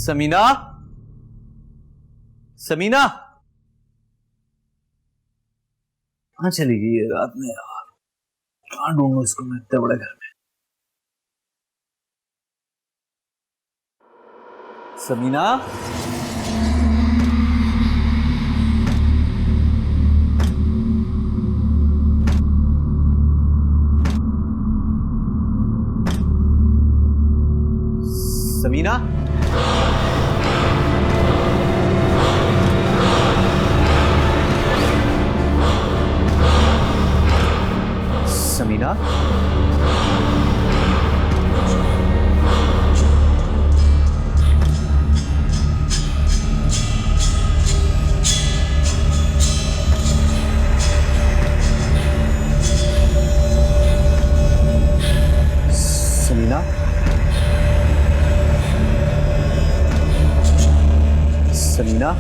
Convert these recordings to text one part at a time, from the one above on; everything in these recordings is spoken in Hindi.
समीना, समीना कहां चली गई है रात में यार? कहां ढूंढूं इसको मैं इतने बड़े घर में? समीना, समीना, समीना, समीना, समीना,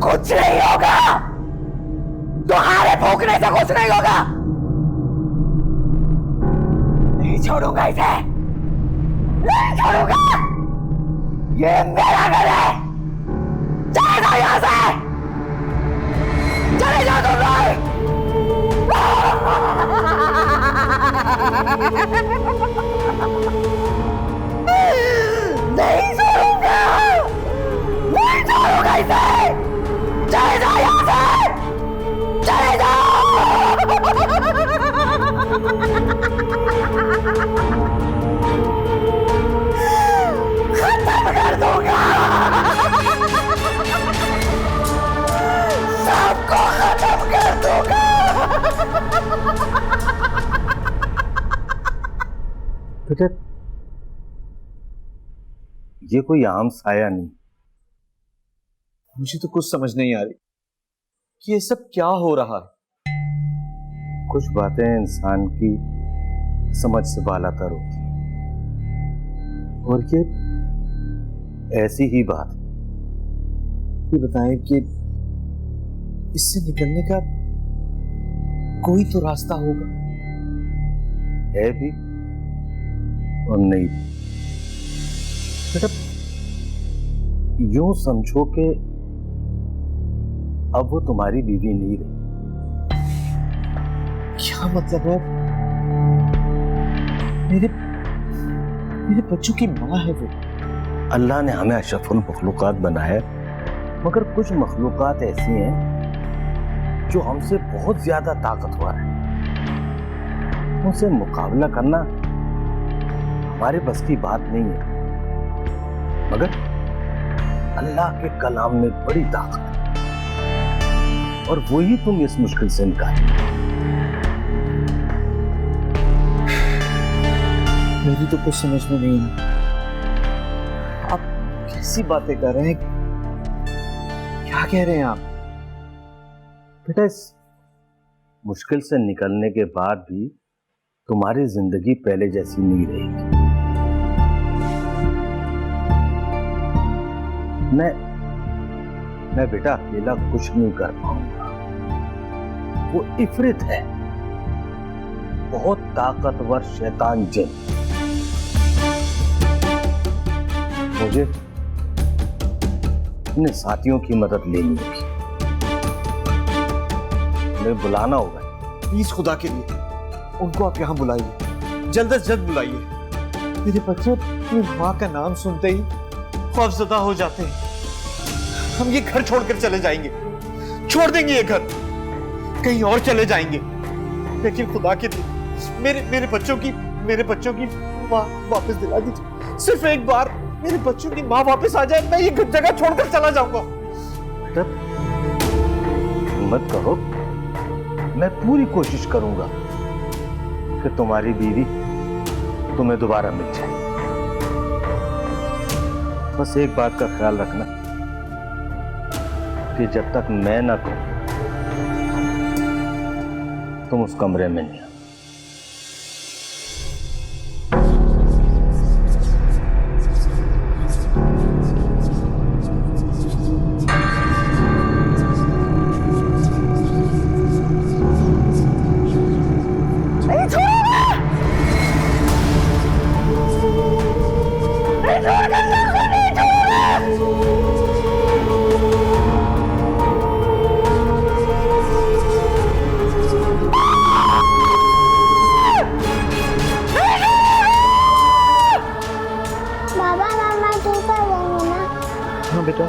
कुछ नहीं होगा, तुम्हारे भूखने से कुछ नहीं होगा। नहीं छोड़ूंगा इसे, नहीं छोड़ूंगा। ये मेरा घर है, चले जाओ यहाँ से, चले जाओ तुम लोग। नहीं छोड़ूंगा, नहीं छोड़ूंगा इसे, चले जाओ यहाँ से, चले जाओ। खत्म कर दूंगा, सबको खत्म कर दूंगा। बेटा, ये कोई आम साया नहीं। मुझे तो कुछ समझ नहीं आ रही कि ये सब क्या हो रहा है। कुछ बातें इंसान की समझ से बालातर होती, और ये ऐसी ही बात। ये बताएं कि इससे निकलने का कोई तो रास्ता होगा। है भी और नहीं भी। बेटा, यूं समझो कि अब वो तुम्हारी बीवी नहीं रही। क्या मतलब है? मेरे बच्चों की माँ है वो। अल्लाह ने हमें अशरफुल मखलूकात बनाया, मगर कुछ मखलूकात ऐसी हैं जो हमसे बहुत ज्यादा ताकतवर हैं। उनसे मुकाबला करना हमारे बस की बात नहीं है, मगर अल्लाह के कलाम में बड़ी ताकत है, और वही तुम इस मुश्किल से निकाले। मेरी तो कुछ समझ में नहीं आ। आप कैसी बातें कर रहे हैं? क्या कह रहे हैं आप? बेटा, इस मुश्किल से निकलने के बाद भी तुम्हारी जिंदगी पहले जैसी नहीं रहेगी। मैं बेटा अकेला कुछ नहीं कर पाऊंगा। वो इफरित है, बहुत ताकतवर शैतान जिन। मुझे अपने साथियों की मदद लेनी होगी, उन्हें बुलाना होगा। प्लीज खुदा के लिए उनको आप यहाँ बुलाइए, जल्द से जल्द बुलाइए। मेरे बच्चे अपनी माँ का नाम सुनते ही खौफजदा हो जाते हैं। हम ये घर छोड़कर चले जाएंगे, छोड़ देंगे ये घर, कहीं और चले जाएंगे, लेकिन खुदा के लिए मेरे बच्चों की माँ वापस दिला दीजिए। सिर्फ एक बार मेरे बच्चों की माँ वापस आ जाए, मैं ये जगह छोड़कर चला जाऊंगा। तब मत कहो, मैं पूरी कोशिश करूंगा कि तुम्हारी बीवी तुम्हें दोबारा मिल जाए। बस एक बात का ख्याल रखना कि जब तक मैं ना कहूं तुम उस कमरे में नहीं। हाँ बेटा,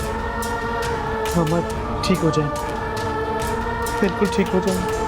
मामा ठीक हो जाए, बिल्कुल ठीक हो जाए।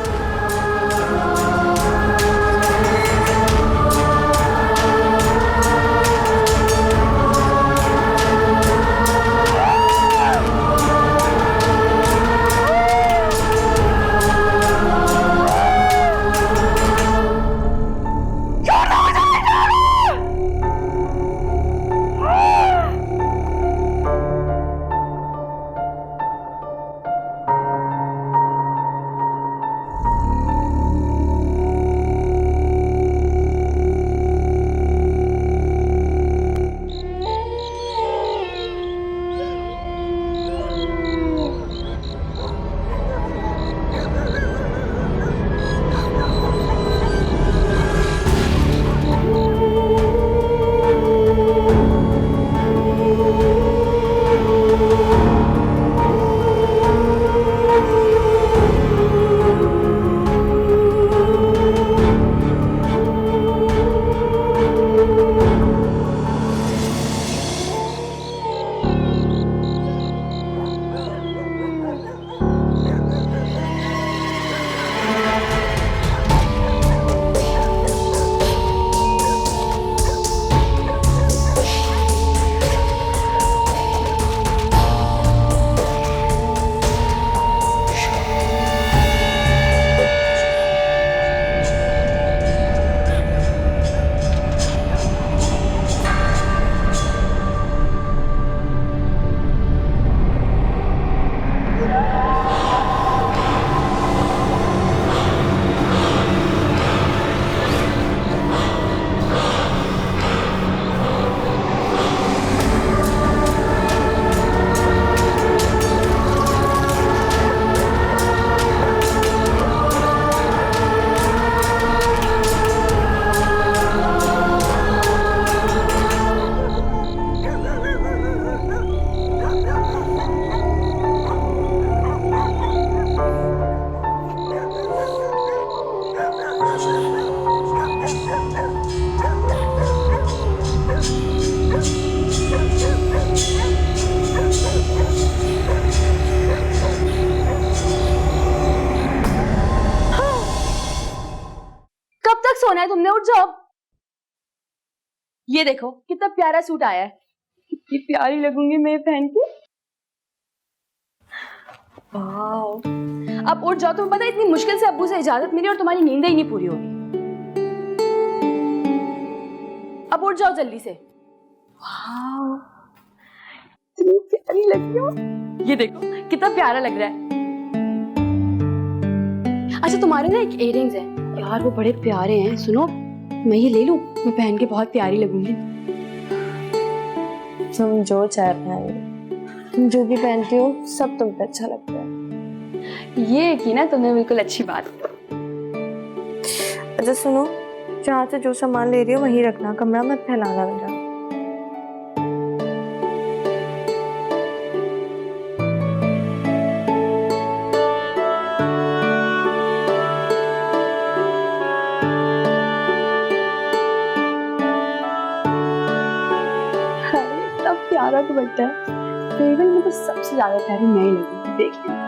सोना है तुमने, उठ जाओ। ये देखो कितना प्यारा सूट आया है, कितनी प्यारी लगूंगी मैं पहन के। वाह, अब उठ जाओ। तुम्हें पता है इतनी मुश्किल से अब्बू से इजाजत मिली और तुम्हारी नींद ही नहीं पूरी होगी। अब उठ जाओ जल्दी से। वाह, इतनी प्यारी लग रही हो। ये देखो कितना प्यारा लग रहा है। अच्छा तुम्हारे ना एक इयररिंग्स है यार, वो बड़े प्यारे हैं। सुनो, मैं ये ले लूं? मैं पहन के बहुत प्यारी लगूंगी। तुम जो चाहे पहन, तुम जो भी पहनती हो सब तुम पे अच्छा लगता है। ये की ना तुमने बिल्कुल अच्छी बात। अच्छा सुनो, जहाँ से जो सामान ले रही हो वहीं रखना, कमरा मत फैलाना मेरा। सारा दुपट्टा है। बेगम में तो सबसे ज्यादा प्यारी मैं ही लगी, देख लेना।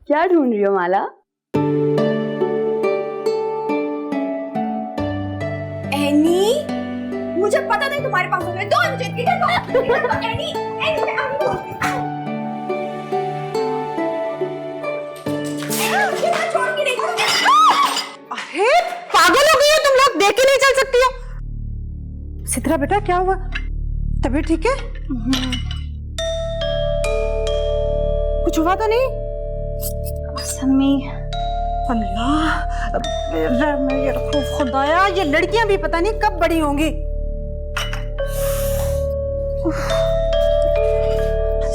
क्या ढूंढ रही हो माला? एनी, मुझे पता नहीं तुम्हारे पास होंगे। दो मुझे इधर दो, एनी, एनी, छोड़ के नहीं। अरे पागल हो गई हो तुम लोग, देख के नहीं चल सकती हो। सिद्रा बेटा क्या हुआ, तबीयत ठीक है? कुछ हुआ तो नहीं? सम्मी, अल्लाह ये खुदाया, ये लड़कियां भी पता नहीं कब बड़ी होंगी।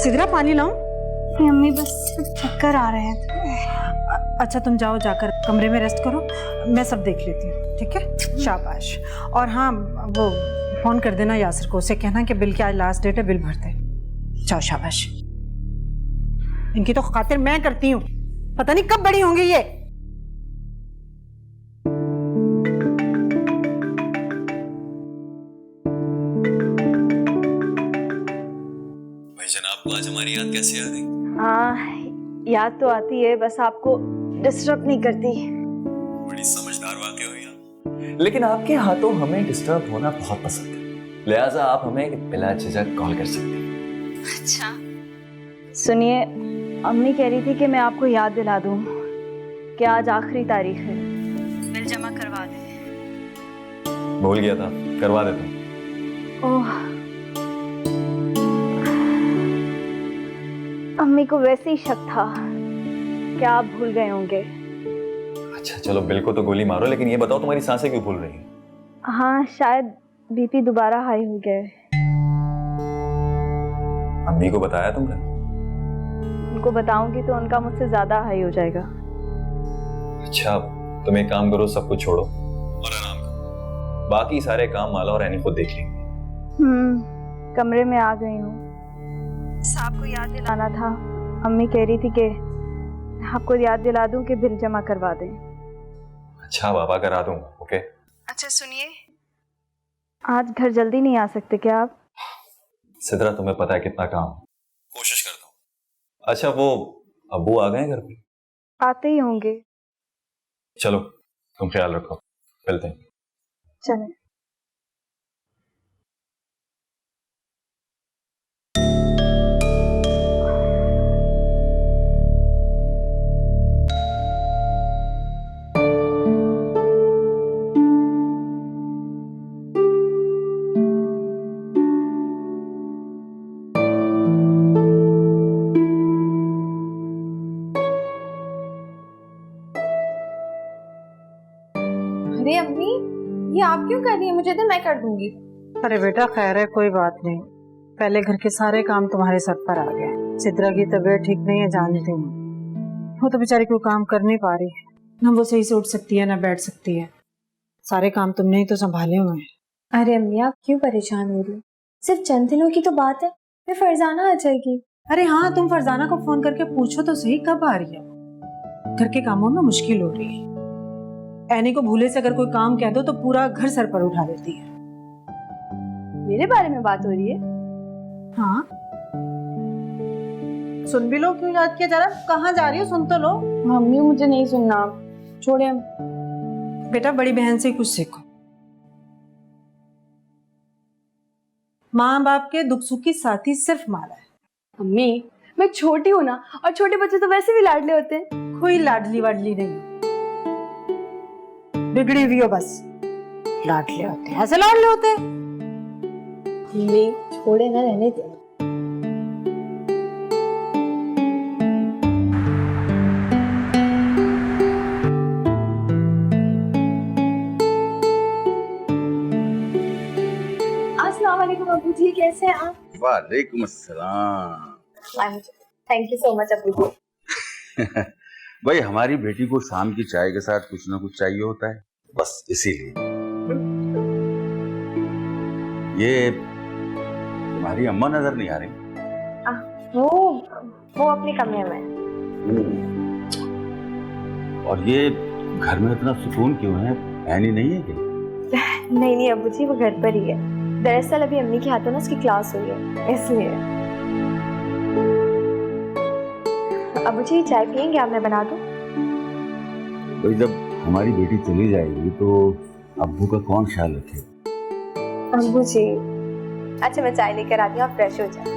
सिद्रा पानी लाऊं? मम्मी बस चक्कर आ रहे हैं। अच्छा तुम जाओ, जाकर कमरे में रेस्ट करो, मैं सब देख लेती हूँ, ठीक है? शाबाश। और हाँ, वो फोन कर देना यासिर को, उसे कहना कि बिल की आज लास्ट डेट है, बिल भर दे। जाओ, शाबाश। इनकी तो खातिर मैं करती हूँ, पता नहीं कब बड़ी होंगी ये। भाई जनाब को आज हमारी याद कैसे आ गई? हाँ, याद तो आती है, बस आपको डिस्टर्ब नहीं करती। बड़ी समझदार वाकई हुई आप। लेकिन आपके हाथों हमें डिस्टर्ब होना बहुत पसंद है, लिहाजा आप हमें बिला झिझक कॉल कर सकते हैं। अच्छा सुनिए, अम्मी कह रही थी कि मैं आपको याद दिला दूं कि आज आखिरी तारीख है, बिल जमा करवा दें। भूल गया था, करवा देता हूं। ओह, अम्मी को वैसे ही शक था कि आप भूल गए होंगे। अच्छा चलो, बिल को तो गोली मारो, लेकिन ये बताओ तुम्हारी सांसें क्यों फूल रही हैं? हाँ, शायद बीपी दोबारा हाई हो गया है। अम्मी को बताया तुमने? उनको बताऊंगी तो उनका मुझसे ज्यादा हाई हो जाएगा। अच्छा तुम एक काम करो, सब कुछ छोड़ो और आराम करो, बाकी सारे काम माला और एनी खुद देख लेंगे। कमरे में आ गई हूँ। साहब को याद दिलाना था, अम्मी कह रही थी कि आपको याद दिला दूं कि बिल जमा करवा दें। अच्छा बाबा, करा दूंगा, ओके। अच्छा सुनिए, आज घर जल्दी नहीं आ सकते क्या आप? सिद्रा तुम्हें पता है कितना काम, कोशिश करता हूँ। अच्छा वो अब्बू आ गए घर पे? आते ही होंगे। चलो तुम ख्याल रखो, मिलते हैं। चलें। अरे अम्मी, ये आप क्यों कर रही है? मुझे तो मैं कर दूंगी। अरे बेटा खैर है, कोई बात नहीं। पहले घर के सारे काम तुम्हारे सर पर आ गए। सिद्रा की तबीयत ठीक नहीं है, जानती हूँ। वो तो बेचारी कोई काम कर नहीं पा रही है, ना वो सही से उठ सकती है ना बैठ सकती है। सारे काम तुमने ही तो संभाले हुए हैं। अरे अम्मी आप क्यों परेशान हो रही हो? सिर्फ चंद दिनों की तो बात है, फिर फरजाना आ जाएगी। अरे हाँ, तुम फरजाना को फोन करके पूछो तो सही कब आ रही है। घर के कामों में मुश्किल हो रही है। एनी को भूले से अगर कोई काम कह दो तो पूरा घर सर पर उठा देती है। मेरे बारे में बात हो रही है? हाँ, सुन भी लो, क्यों याद किया जा रहा? कहाँ जा रही हो, सुन तो लो। मम्मी मुझे नहीं सुनना, छोड़े। बेटा बड़ी बहन से कुछ सीखो। माँ बाप के दुख सुख की साथी सिर्फ माला है। अम्मी मैं छोटी हूँ ना, और छोटे बच्चे तो वैसे भी लाडले होते हैं। कोई लाडली वाडली नहीं, बिगड़ी हुई हो बस। लाडले होते हैं, ऐसे लाडले होते हैं। मम्मी छोड़े ना, रहने दे। अस्सलाम वालेकुम अबू जी, कैसे हैं आप? वालेकुम अस्सलाम। Thank you so much Abu ji. भाई हमारी बेटी को शाम की चाय के साथ कुछ ना कुछ चाहिए होता है, बस इसीलिए। ये तुम्हारी अम्मा नजर नहीं आ रही? वो अपने कमरे में। और ये घर में इतना सुकून क्यों है? ऐनी नहीं है क्या? नहीं अबू जी, वो घर पर ही है। दरअसल अभी अम्मी के हाथों ना उसकी क्लास हुई है, इसलिए। अबू जी चाय पियेंगे आप? मैं बना दूं? भाई जब हमारी बेटी चली जाएगी तो अब्बू का कौन ख्याल रखेगा? अबू जी अच्छा, मैं चाय लेकर आती हूँ, आप फ्रेश हो जाए।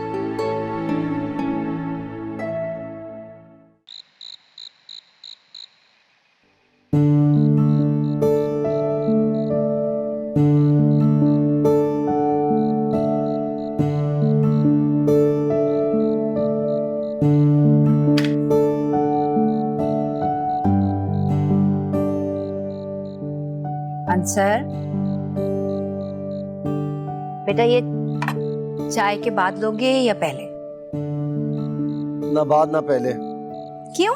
आंसर बेटा, ये चाय के बाद लोगे या पहले? ना बाद ना पहले। क्यों?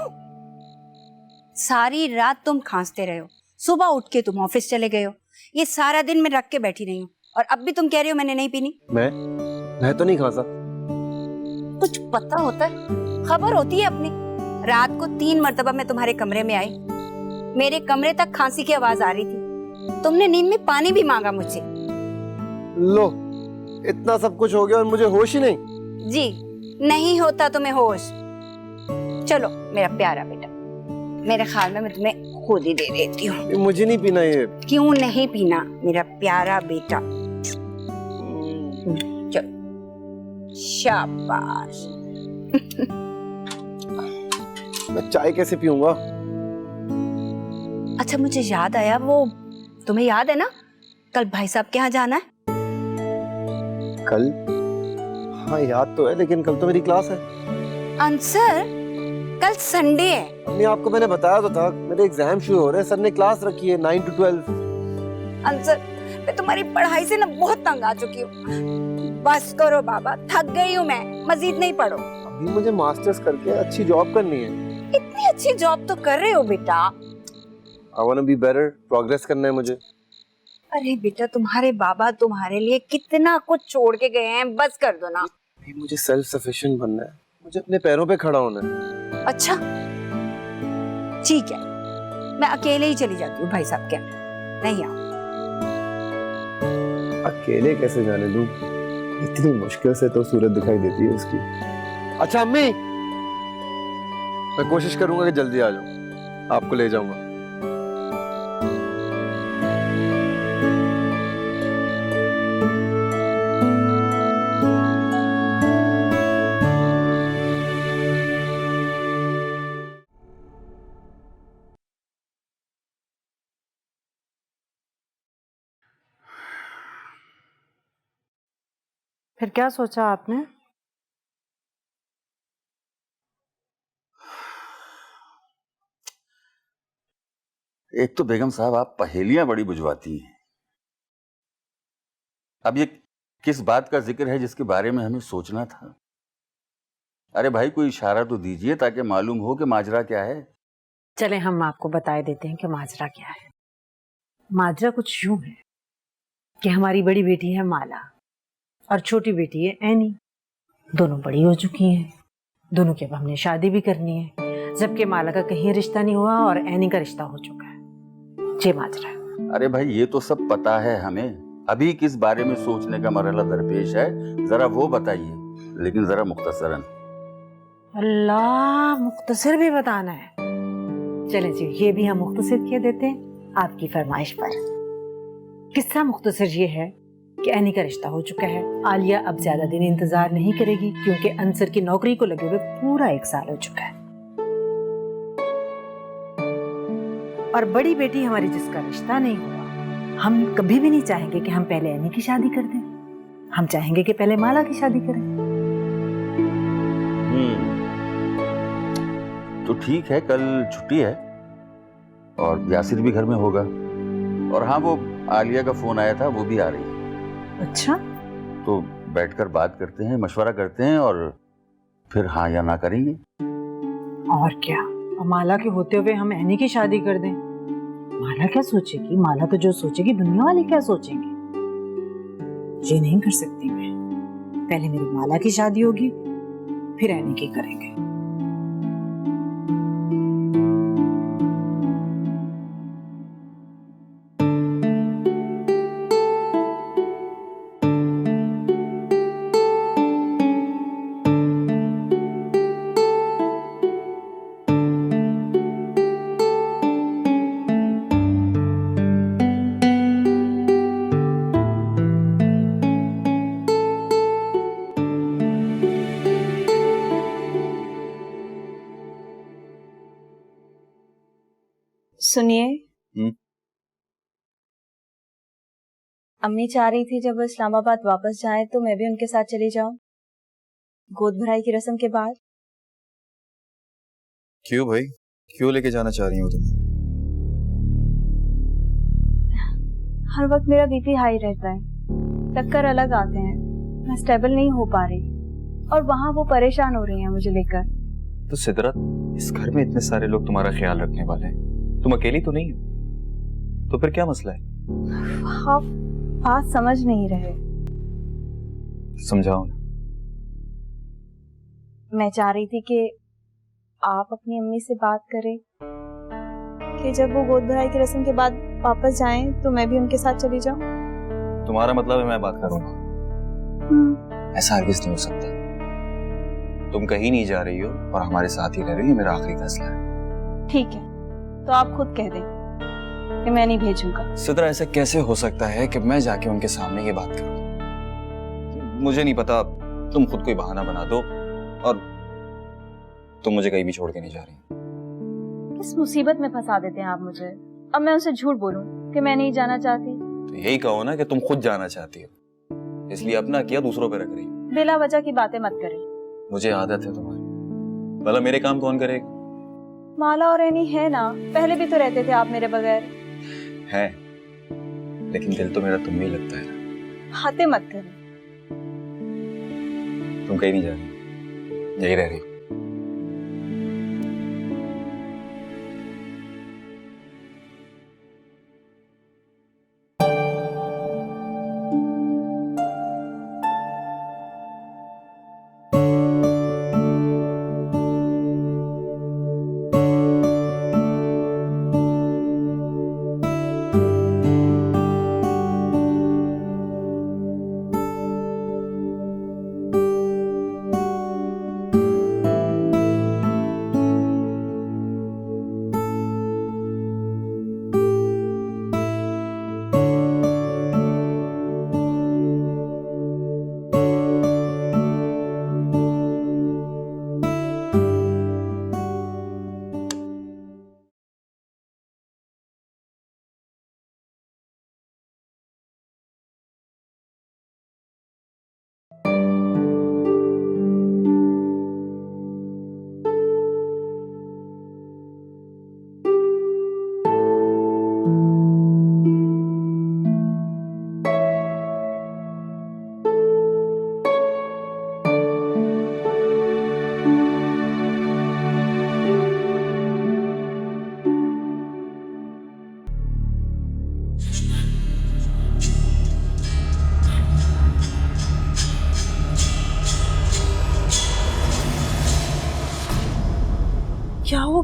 सारी रात तुम खांसते रहे हो, सुबह उठ के तुम ऑफिस चले गए हो, ये सारा दिन मैं रख के बैठी रही हूँ, और अब भी तुम कह रहे हो मैंने नहीं पीनी। मैं तो नहीं खांसा। कुछ पता होता है, खबर होती है अपनी। रात को 3 मर्तबा मैं तुम्हारे कमरे में आई, मेरे कमरे तक खांसी की आवाज आ रही थी। तुमने नींद में पानी भी मांगा मुझसे। लो, इतना सब कुछ हो गया और मुझे होश ही नहीं। जी नहीं होता तुम्हें होश। चलो मेरा प्यारा बेटा, मेरे ख्याल में मैं तुम्हें खुद ही दे देती हूँ। मुझे नहीं पीना ये। क्यों नहीं पीना मेरा प्यारा बेटा? चलो शाबाश। मैं चाय कैसे पीऊंगा? अच्छा मुझे याद आया, वो तुम्हें याद है ना कल भाई साहब के यहाँ जाना है? कल? हाँ याद तो है, लेकिन कल तो मेरी क्लास है। आंसर कल संडे है। नहीं, आपको मैंने बताया तो था, मेरे एग्जाम शुरू हो रहे हैं, सर ने क्लास रखी है 9 to 12। आंसर मैं तुम्हारी पढ़ाई से ना बहुत तंग आ चुकी हूँ, बस करो बाबा, थक गई हूँ मैं, मजीद नहीं पढ़ो। अभी मुझे मास्टर्स करके अच्छी जॉब करनी है। इतनी अच्छी जॉब तो कर रहे हो बेटा। I want to be better, progress करना है मुझे। अरे बेटा तुम्हारे बाबा तुम्हारे लिए कितना कुछ छोड़ के गए हैं, बस कर दो ना। अभी मुझे सेल्फ सफिशिएंट बनना है, मुझे अपने पैरों पे खड़ा होना है। अच्छा ठीक है, मैं अकेले ही चली जाती हूँ भाई साहब के यहाँ, नहीं आओ। अकेले कैसे जाने दूं? इतनी मुश्किल से तो सूरत दिखाई देती है उसकी। अच्छा अम्मी, मैं कोशिश करूंगा कि जल्दी आ जाऊं, आपको ले जाऊंगा। फिर क्या सोचा आपने? एक तो बेगम साहब आप पहेलियां बड़ी बुझवाती हैं। अब ये किस बात का जिक्र है जिसके बारे में हमें सोचना था? अरे भाई कोई इशारा तो दीजिए ताकि मालूम हो कि माजरा क्या है। चले हम आपको बता देते हैं कि माजरा क्या है। माजरा कुछ यूं है कि हमारी बड़ी बेटी है माला और छोटी बेटी है एनी। दोनों बड़ी हो चुकी हैं, दोनों की अब हमने शादी भी करनी है, जबकि माला का कहीं रिश्ता नहीं हुआ और एनी का रिश्ता हो चुका है। जय माजरा। अरे भाई ये तो सब पता है हमें, अभी किस बारे में सोचने का मरहला दरपेश है जरा वो बताइए, लेकिन जरा मुख्तसरन। अल्लाह, मुख्तसर भी बताना है? चले जी, ये भी हम मुख्तसर किए देते हैं आपकी फरमाइश पर। किस्सा मुख्तसर ये है कि एनी का रिश्ता हो चुका है। आलिया अब ज्यादा दिन इंतजार नहीं करेगी क्योंकि अंसर की नौकरी को लगे हुए पूरा 1 साल हो चुका है। और बड़ी बेटी हमारी जिसका रिश्ता नहीं हुआ, हम कभी भी नहीं चाहेंगे कि हम पहले एनी की शादी कर दें। हम चाहेंगे कि पहले माला की शादी करें। तो ठीक है, कल छुट्टी है और यासिर भी घर में होगा। और हाँ, वो आलिया का फोन आया था, वो भी आ रही है। अच्छा, तो बैठकर बात करते हैं, मशवरा करते हैं और फिर हाँ या ना करेंगे। और क्या, माला के होते हुए हम एनी की शादी कर दें? माला क्या सोचेगी? माला तो जो सोचेगी दुनिया वाले क्या सोचेंगे? ये नहीं कर सकती मैं। पहले मेरी माला की शादी होगी, फिर एनी की करेंगे। सुनिए, अम्मी चाह रही थी जब वो इस्लामाबाद वापस जाए तो मैं भी उनके साथ चली जाऊं, गोद भराई की रस्म के बाद। क्यों भाई, क्यों लेके जाना चाह रही हो तुम? हर वक्त मेरा बीपी हाई रहता है, टक्कर अलग आते हैं, मैं स्टेबल नहीं हो पा रही और वहाँ वो परेशान हो रही हैं मुझे लेकर। तो सिदरत, इस घर में इतने सारे लोग तुम्हारा ख्याल रखने वाले हैं, तुम अकेली तो नहीं हो, तो फिर क्या मसला है? आप बात समझ नहीं रहे। समझाओ ना। मैं चाह रही थी कि आप अपनी अम्मी से बात करें कि जब वो गोद भराई की रस्म के बाद वापस जाएं तो मैं भी उनके साथ चली जाऊं। तुम्हारा मतलब है मैं बात करूंगा? ऐसा हरगिज़ नहीं हो सकता। तुम कहीं नहीं जा रही हो और हमारे साथ ही रह रही हो, मेरा आखिरी फैसला है। ठीक है, तो आप खुद कह दें कि मैं नहीं भेजूंगा। सिद्रा, ऐसा कैसे हो सकता है कि मैं जाके उनके सामने ये बात करूं? मुझे नहीं पता, तुम खुद कोई बहाना बना दो और तुम मुझे कहीं भी छोड़ के नहीं जा रही। किस मुसीबत में फंसा देते हैं आप मुझे। अब मैं उनसे झूठ बोलूं कि मैं नहीं जाना चाहती? तो यही कहो ना कि तुम खुद जाना चाहती हो, इसलिए अपना किया दूसरों पे रख रही हो। बिला वजह की बातें मत करें। मुझे आदत है तुम्हारी। भला मेरे काम कौन करेगा? माला और एनी है ना, पहले भी तो रहते थे आप मेरे बगैर। है, लेकिन दिल तो मेरा तुम में ही लगता है ना। हाथे मत करें। तुम कहीं नहीं जा रही, यही रह रही।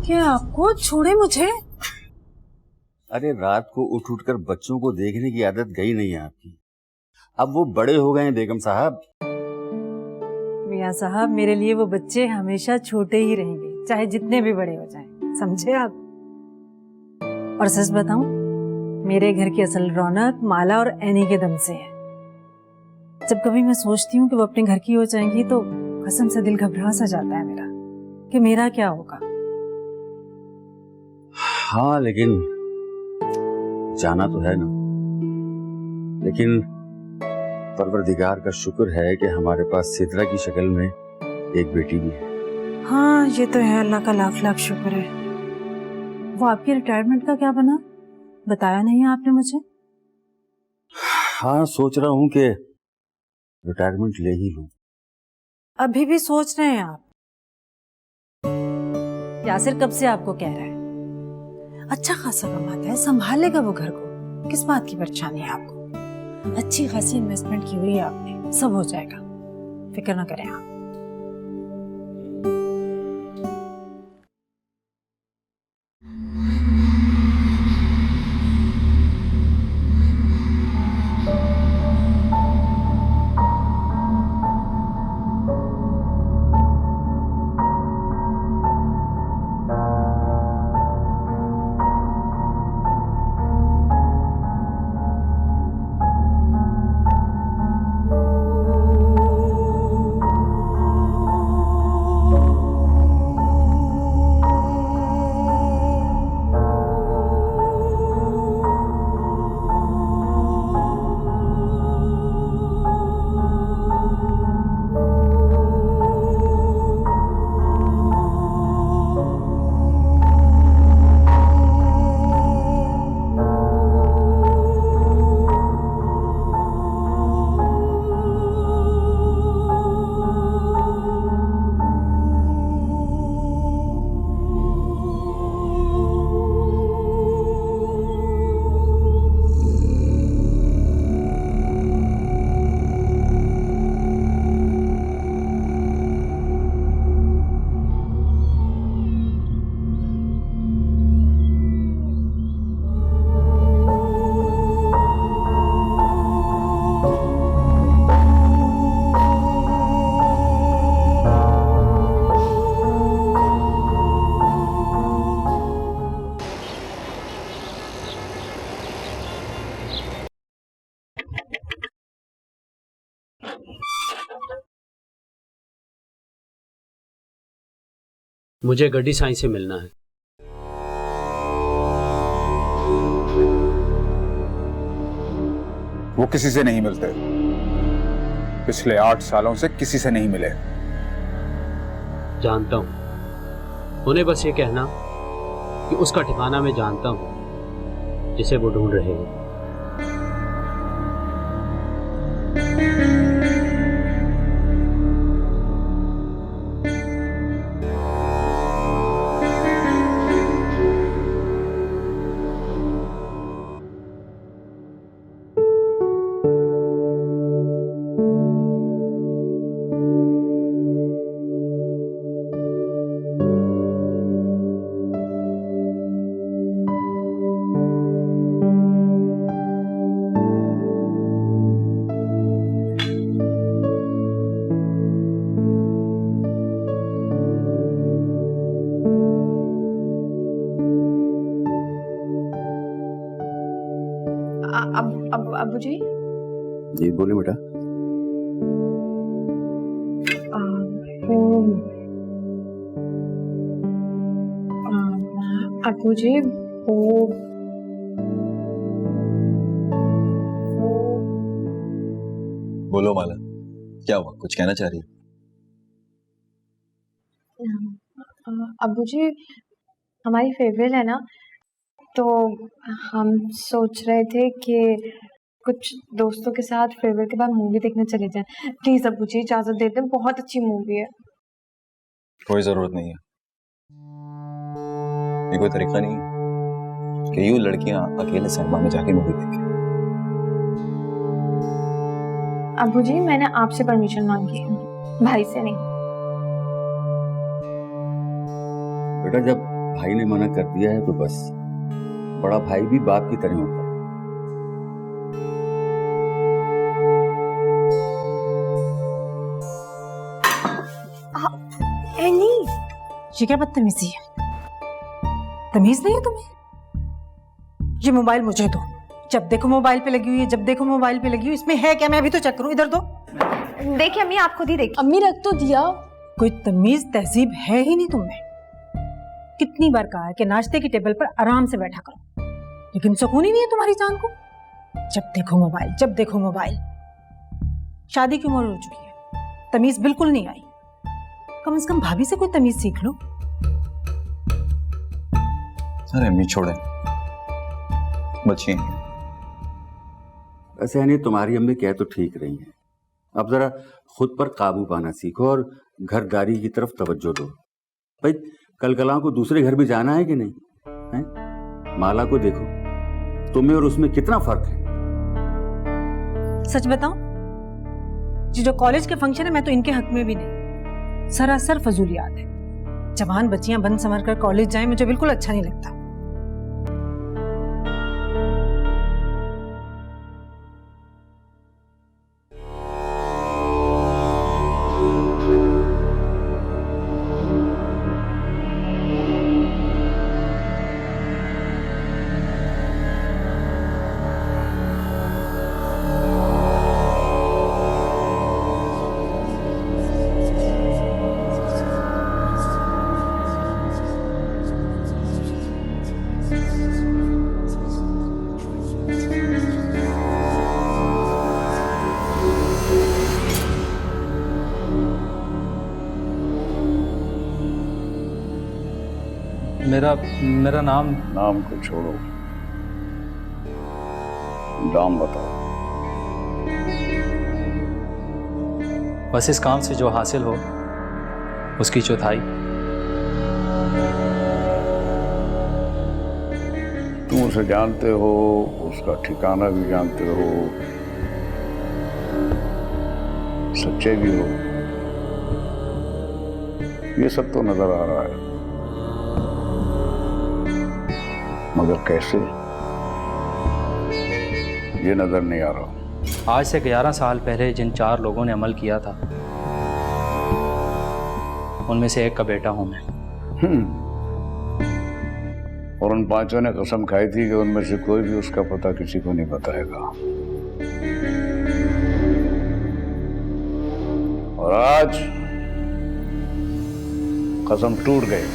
क्या आपको? छोड़े मुझे। अरे रात को उठ उठ कर बच्चों को देखने की आदत गई नहीं है आपकी। अब वो बड़े हो गए हैं बेगम साहब। मियाँ साहब, मेरे लिए वो बच्चे हमेशा छोटे ही रहेंगे, चाहे जितने भी बड़े हो जाएं, समझे आप? और सच बताऊं, मेरे घर की असल रौनक माला और एनी के दम से है। जब कभी मैं सोचती हूँ कि वो अपने घर की हो जाएंगी तो कसम से दिल घबरा सा जाता है मेरा कि मेरा क्या होगा। हाँ, लेकिन जाना तो है ना। लेकिन परवरदिगार का शुक्र है कि हमारे पास सिद्रा की शक्ल में एक बेटी भी है। हाँ, ये तो है, अल्लाह का लाख लाख शुक्र है। वो आपकी रिटायरमेंट का क्या बना? बताया नहीं आपने मुझे। हाँ, सोच रहा हूँ कि रिटायरमेंट ले ही लूं। अभी भी सोच रहे हैं आप? यासिर कब से आपको कह रहा है? अच्छा खासा कमाता है, संभाल लेगा वो घर को, किस बात की परेशानी है आपको? अच्छी खासी इन्वेस्टमेंट की हुई है आपने, सब हो जाएगा, फिक्र ना करें आप। मुझे गड्डी साईं से मिलना है। वो किसी से नहीं मिलते, पिछले 8 सालों से किसी से नहीं मिले। जानता हूं, उन्हें बस ये कहना कि उसका ठिकाना मैं जानता हूं जिसे वो ढूंढ रहे हैं। अब्बू जी। जी बोले बेटा। अब्बू जी, वो बोलो माला, क्या हुआ? कुछ कहना चाह रही हो? अब्बू जी, हमारी फेवरेट है ना, तो हम सोच रहे थे कि कुछ दोस्तों के साथ फेवरेट के बाद मूवी देखने चले जाएं। प्लीज अब्बू जी इजाजत दे दें, बहुत अच्छी मूवी है। कोई जरूरत नहीं है, ये कोई तरीका नहीं है कि यूं लड़कियां अकेले सिनेमा में जाके मूवी देखें। अब्बू जी, मैंने आपसे परमिशन मांगी है, भाई से नहीं। बेटा, जब भाई ने मना कर दिया है तो बस, बड़ा भाई भी बाप की तरह होता है। नहीं, ये क्या बदतमीजी है? तमीज नहीं है तुम्हें? ये मोबाइल मुझे दो। जब देखो मोबाइल पे लगी हुई है, जब देखो मोबाइल पे लगी हुई। इसमें है क्या? मैं अभी तो चेक करूं। इधर दो। देखिए अम्मी, आप खुद ही देखिए। अम्मी रख तो दिया। कोई तमीज तहजीब है ही नहीं तुम्हें। कितनी बार कहा है कि नाश्ते की टेबल पर आराम से बैठा करो, लेकिन सुकून ही नहीं है तुम्हारी जान को। जब देखो मोबाइल, जब देखो मोबाइल। शादी की उम्र हो चुकी है, तमीज बिल्कुल नहीं आई। कम से कम भाभी से कोई तमीज सीख लो। अरे अम्मी छोड़े, बच्ची हैं। ऐसे यानी तुम्हारी अम्मी कह तो ठीक रही हैं। अब जरा खुद पर काबू पाना सीखो और घरदारी की तरफ तवज्जो दो। भाई कल कलाओं को दूसरे घर भी जाना है कि नहीं है? माला को देखो, तुम्हें और उसमें कितना फर्क है। सच बताऊं, ये जो कॉलेज के फंक्शन है, मैं तो इनके हक में भी नहीं, सरासर फजूलियात है। जवान बच्चियां बन संवर कर कॉलेज जाएं, मुझे बिल्कुल अच्छा नहीं लगता। मेरा नाम को छोड़ो, दाम बताओ। बस इस काम से जो हासिल हो उसकी चौथाई। तुम उसे जानते हो, उसका ठिकाना भी जानते हो, सच्चे भी हो, ये सब तो नजर आ रहा है, मगर कैसे, ये नजर नहीं आ रहा। आज से 11 साल पहले जिन 4 लोगों ने अमल किया था, उनमें से एक का बेटा हूं मैं। और उन 5 ने कसम खाई थी कि उनमें से कोई भी उसका पता किसी को नहीं बताएगा। और आज कसम टूट गई।